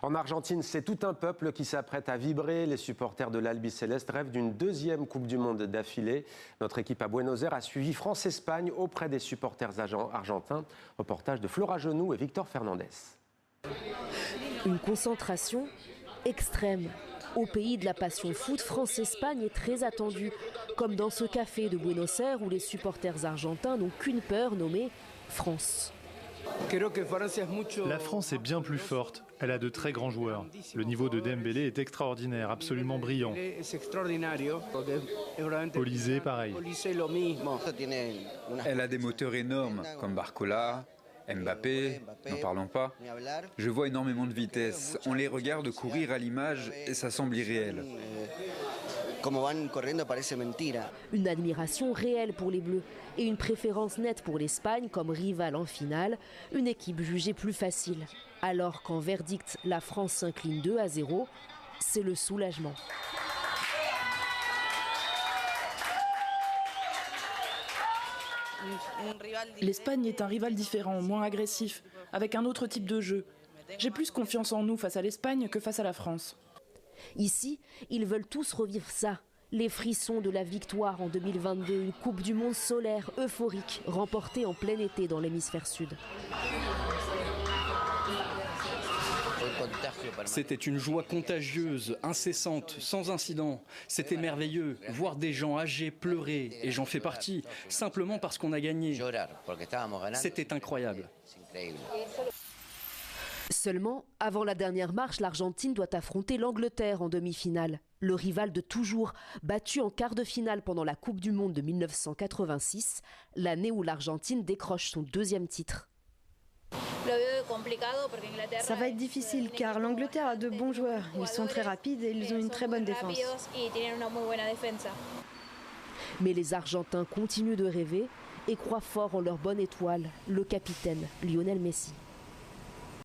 En Argentine, c'est tout un peuple qui s'apprête à vibrer. Les supporters de l'Albiceleste rêvent d'une deuxième Coupe du Monde d'affilée. Notre équipe à Buenos Aires a suivi France-Espagne auprès des supporters argentins. Reportage de Flora Genoux et Victor Fernandez. Une concentration extrême. Au pays de la passion foot, France-Espagne est très attendue. Comme dans ce café de Buenos Aires où les supporters argentins n'ont qu'une peur nommée France. La France est bien plus forte. Elle a de très grands joueurs. Le niveau de Dembélé est extraordinaire, absolument brillant. Olysée, pareil. Elle a des moteurs énormes, comme Barcola, Mbappé, n'en parlons pas. Je vois énormément de vitesse. On les regarde courir à l'image et ça semble irréel. Une admiration réelle pour les Bleus et une préférence nette pour l'Espagne comme rivale en finale, une équipe jugée plus facile. Alors qu'en verdict, la France s'incline 2-0, c'est le soulagement. L'Espagne est un rival différent, moins agressif, avec un autre type de jeu. J'ai plus confiance en nous face à l'Espagne que face à la France. Ici, ils veulent tous revivre ça. Les frissons de la victoire en 2022, une Coupe du Monde solaire, euphorique, remportée en plein été dans l'hémisphère sud. C'était une joie contagieuse, incessante, sans incident. C'était merveilleux, voir des gens âgés pleurer, et j'en fais partie, simplement parce qu'on a gagné. C'était incroyable. Seulement, avant la dernière marche, l'Argentine doit affronter l'Angleterre en demi-finale. Le rival de toujours, battu en quart de finale pendant la Coupe du Monde de 1986, l'année où l'Argentine décroche son deuxième titre. Ça va être difficile car l'Angleterre a de bons joueurs. Ils sont très rapides et ils ont une très bonne défense. Mais les Argentins continuent de rêver et croient fort en leur bonne étoile, le capitaine Lionel Messi.